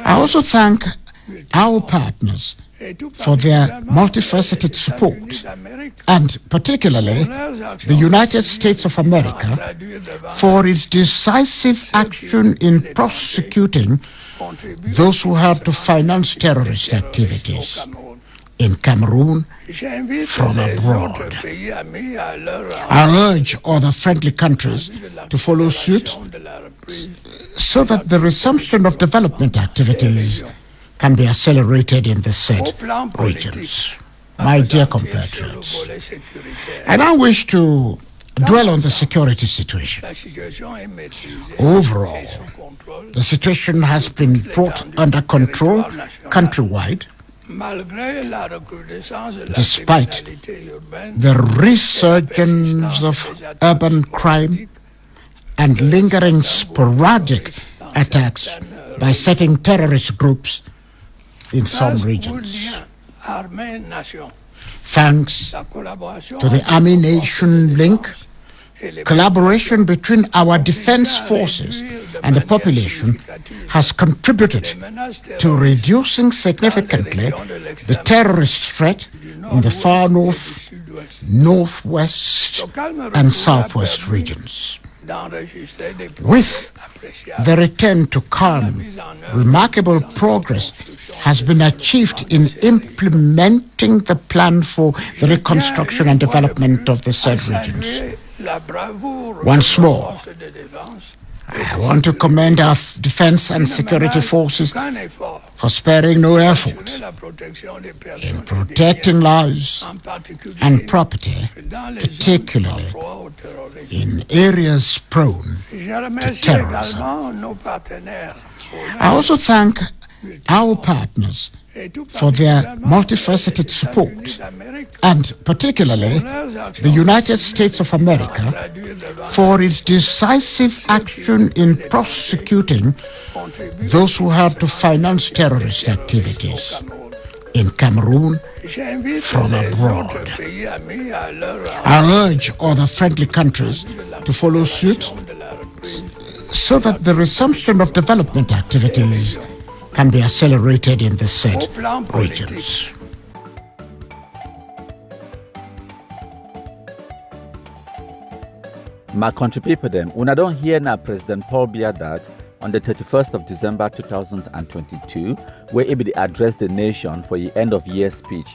I also thank our partners for their multifaceted support, and particularly the United States of America for its decisive action in prosecuting those who help to finance terrorist activities in Cameroon from abroad. I urge other friendly countries to follow suit so that the resumption of development activities can be accelerated in the said regions. My dear compatriots, I now wish to dwell on the security situation. Overall, the situation has been brought under control countrywide, despite the resurgence of urban crime and lingering sporadic attacks by certain terrorist groups in some regions. Thanks to the Army-Nation link, collaboration between our defense forces and the population has contributed to reducing significantly the terrorist threat in the far north, northwest, and southwest regions. With the return to calm, remarkable progress has been achieved in implementing the plan for the reconstruction and development of the said regions. Once more, I want to commend our defense and security forces for sparing no effort in protecting lives and property, particularly in areas prone to terrorism. I also thank our partners for their multifaceted support, and particularly the United States of America for its decisive action in prosecuting those who help to finance terrorist activities in Cameroon from abroad. I urge other friendly countries to follow suit so that the resumption of development activities can be accelerated in the said regions. My country people them, una don't hear now President Paul Biya that on the 31st of December 2022, where he addressed the nation for the end of year speech.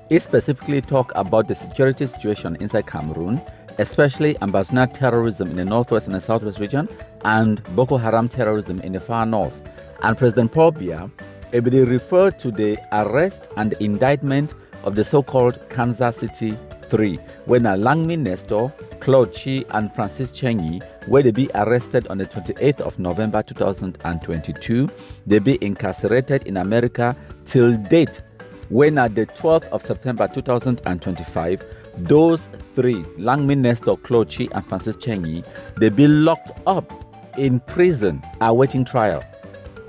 He specifically talked about the security situation inside Cameroon, especially ambassador terrorism in the northwest and the southwest region, and Boko Haram terrorism in the far north. And President Paul Biya referred to the arrest and indictment of the so-called Kansas City 3, when Langmi Nestor, Claude Chi, and Francis Chenyi, where they be arrested on the 28th of November 2022, they be incarcerated in America till date, when at the 12th of September 2025, those three, Langmi Nestor, Claude Chi, and Francis Chenyi, they be locked up in prison awaiting trial.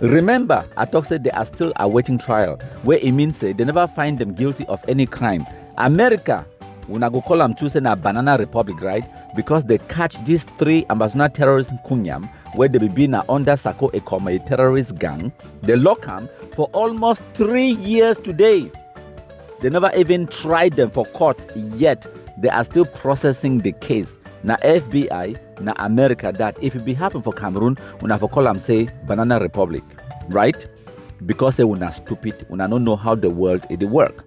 Remember, I said they are still awaiting trial, where it means they never find them guilty of any crime. America, we go call them to say a banana republic, right? Because they catch these three ambassador terrorists in Kunyam, where they be under Sako Ekoma, a terrorist gang. They lock them for almost 3 years today. They never even tried them for court yet. They are still processing the case. Na FBI, na America, that if it be happen for Cameroon, we have to call them say banana republic, right? Because they will not stupid, we don't know how the world it work.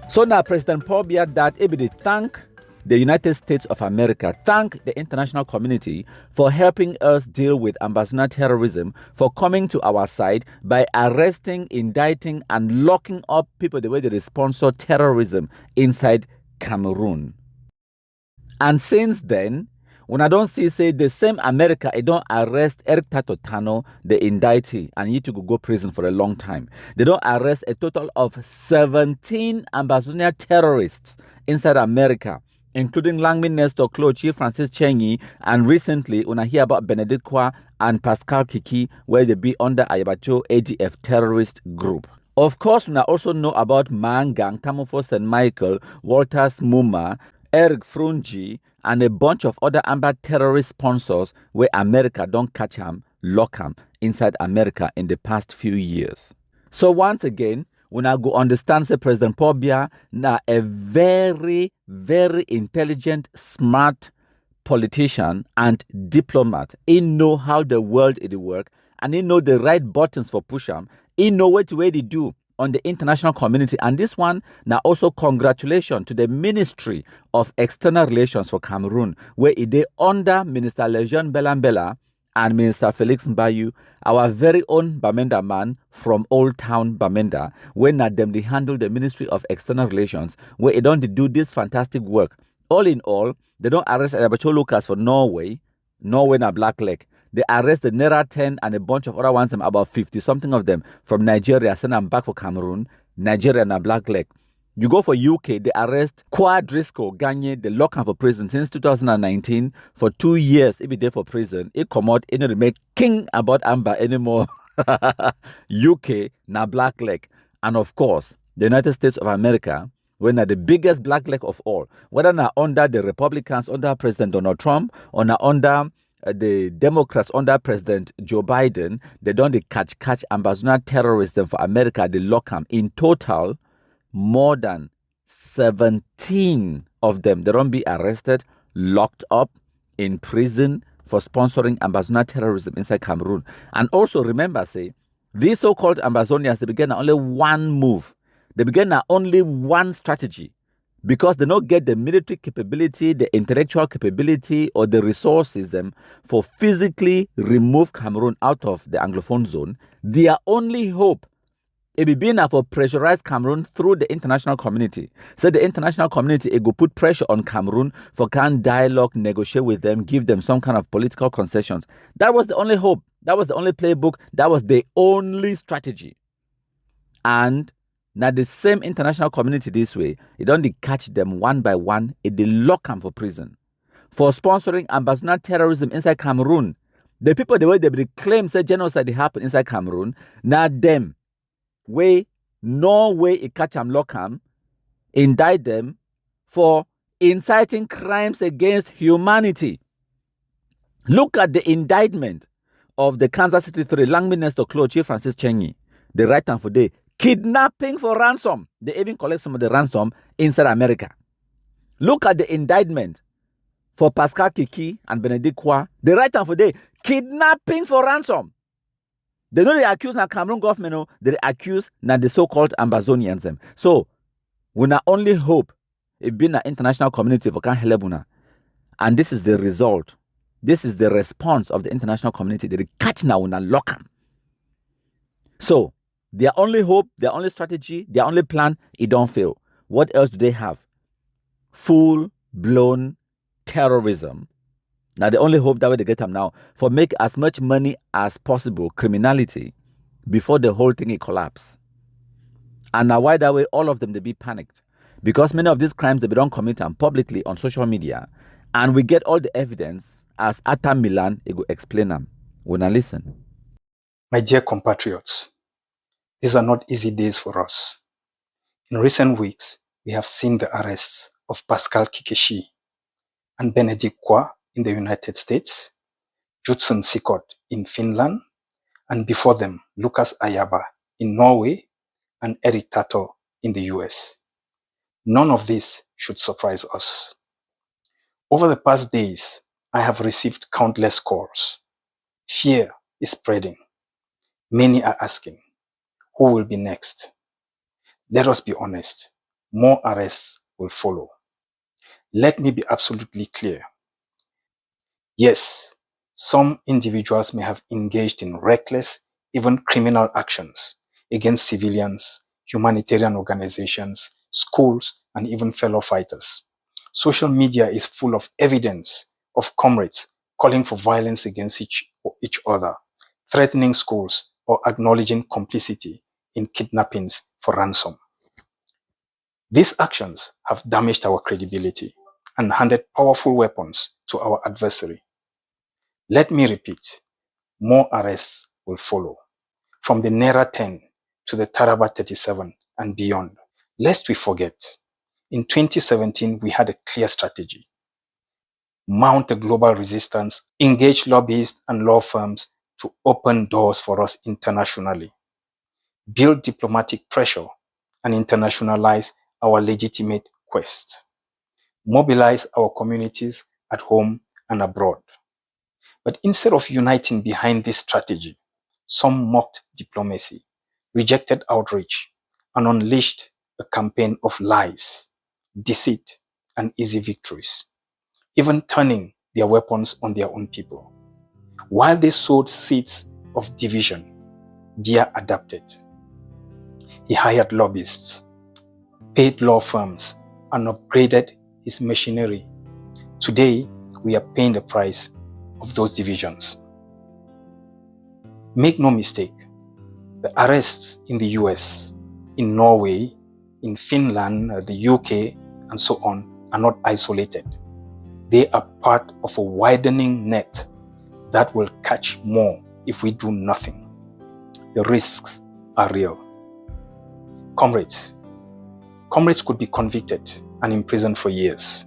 So now President Paul Biya that they thank the United States of America, thank the international community for helping us deal with ambassador terrorism, for coming to our side by arresting, indicting, and locking up people the way they sponsor terrorism inside Cameroon. And since then, when I don't see, say, the same America, I don't arrest Eric Tatotano, the indictee, and he to go prison for a long time. They don't arrest a total of 17 ambassador terrorists inside America, including Langmi Nestor, Claude Chi, Francis Chenyi, and recently, when I hear about Benedict Kwa and Pascal Kiki, where they be under Ayabacho ADF terrorist group. Of course, we also know about Mangang, Tamofo St. Michael, Walters Muma, Eric Frunji, and a bunch of other Amber terrorist sponsors where America don't catch him lock-up inside America in the past few years. So once again, when I go understand, say President Paul Biya now a very, very intelligent, smart politician and diplomat. He know how the world it work, and he know the right buttons for push him. He know what way they do on the international community. And this one now also congratulations to the Ministry of External Relations for Cameroon, where it is under Minister Lejeune Belambela and Minister Felix Mbayu, our very own Bamenda man from Old Town Bamenda, when them they handle the Ministry of External Relations, where they don't do this fantastic work. All in all, they don't arrest Abacho Lucas for Norway na Black Lake. They arrest the Nera 10 and a bunch of other ones, about 50 something of them from Nigeria, send them back for Cameroon, Nigeria na Black Lake. You go for UK, they arrest Driscoll Gagne, the lock up for prison since 2019 for 2 years. If he there for prison, it come out, it not make king about Amber anymore. UK na Black Lake. And of course, the United States of America, when are the biggest Black Lake of all, whether now under the Republicans, under President Donald Trump, or now under the Democrats, under President Joe Biden, they don't catch ambassador terrorism for America, they lock them. In total, more than 17 of them, they don't be arrested, locked up in prison for sponsoring ambassador terrorism inside Cameroon. And also remember, say, these so-called ambassadors, they began only one move. They began only one strategy, because they don't get the military capability, the intellectual capability, or the resources them for physically remove Cameroon out of the Anglophone zone. Their only hope it be being for pressurize Cameroon through the international community. So the international community it go put pressure on Cameroon for can dialogue, negotiate with them, give them some kind of political concessions. That was the only hope. That was the only playbook. That was the only strategy. And now the same international community this way, it only catch them one by one, it they lock them for prison for sponsoring ambassador terrorism inside Cameroon. The people the way they claim say genocide happened inside Cameroon, now them way no way it catch them, lock them, indict them for inciting crimes against humanity. Look at the indictment of the Kansas City 3 Lang Minister Claude Chief Francis Cheney. They write down for the kidnapping for ransom. They even collect some of the ransom inside America. Look at the indictment for Pascal Kiki and Benedict Kwa. They write down for the kidnapping for ransom. They know they accuse the Cameroon government, no, they accuse now the so-called Ambazonians. So, we not only hope it be an international community for can help una. And this is the result. This is the response of the international community. They catch now una lock them. So, their only hope, their only strategy, their only plan, it don't fail. What else do they have? Full-blown terrorism. Now, the only hope that way they get them now for make as much money as possible, criminality, before the whole thing it collapse. And now why that way all of them they be panicked? Because many of these crimes they don't commit them publicly on social media, and we get all the evidence as Atta Milan it will explain them. When I listen. My dear compatriots, these are not easy days for us. In recent weeks, we have seen the arrests of Pascal Kikeshi and Benedict Kwa in the United States, Judson Sikot in Finland, and before them, Lucas Ayaba in Norway and Eric Tato in the US. None of this should surprise us. Over the past days, I have received countless calls. Fear is spreading. Many are asking, who will be next? Let us be honest. More arrests will follow. Let me be absolutely clear. Yes, some individuals may have engaged in reckless, even criminal actions against civilians, humanitarian organizations, schools, and even fellow fighters. Social media is full of evidence of comrades calling for violence against each other, threatening schools, or acknowledging complicity in kidnappings for ransom. These actions have damaged our credibility and handed powerful weapons to our adversary. Let me repeat, more arrests will follow, from the Nera 10 to the Taraba 37 and beyond. Lest we forget, in 2017, we had a clear strategy. Mount a global resistance, engage lobbyists and law firms, to open doors for us internationally, build diplomatic pressure, and internationalize our legitimate quest, mobilize our communities at home and abroad. But instead of uniting behind this strategy, some mocked diplomacy, rejected outreach, and unleashed a campaign of lies, deceit, and easy victories, even turning their weapons on their own people. While they sowed seeds of division, Biya adapted. He hired lobbyists, paid law firms, and upgraded his machinery. Today, we are paying the price of those divisions. Make no mistake, the arrests in the US, in Norway, in Finland, the UK, and so on are not isolated. They are part of a widening net that will catch more if we do nothing. The risks are real. Comrades could be convicted and imprisoned for years.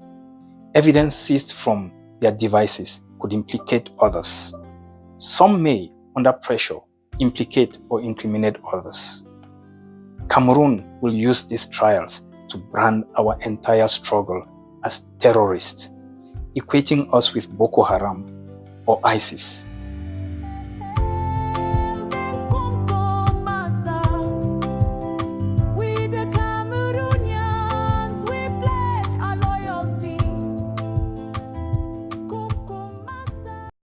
Evidence seized from their devices could implicate others. Some may, under pressure, implicate or incriminate others. Cameroon will use these trials to brand our entire struggle as terrorists, equating us with Boko Haram or ISIS.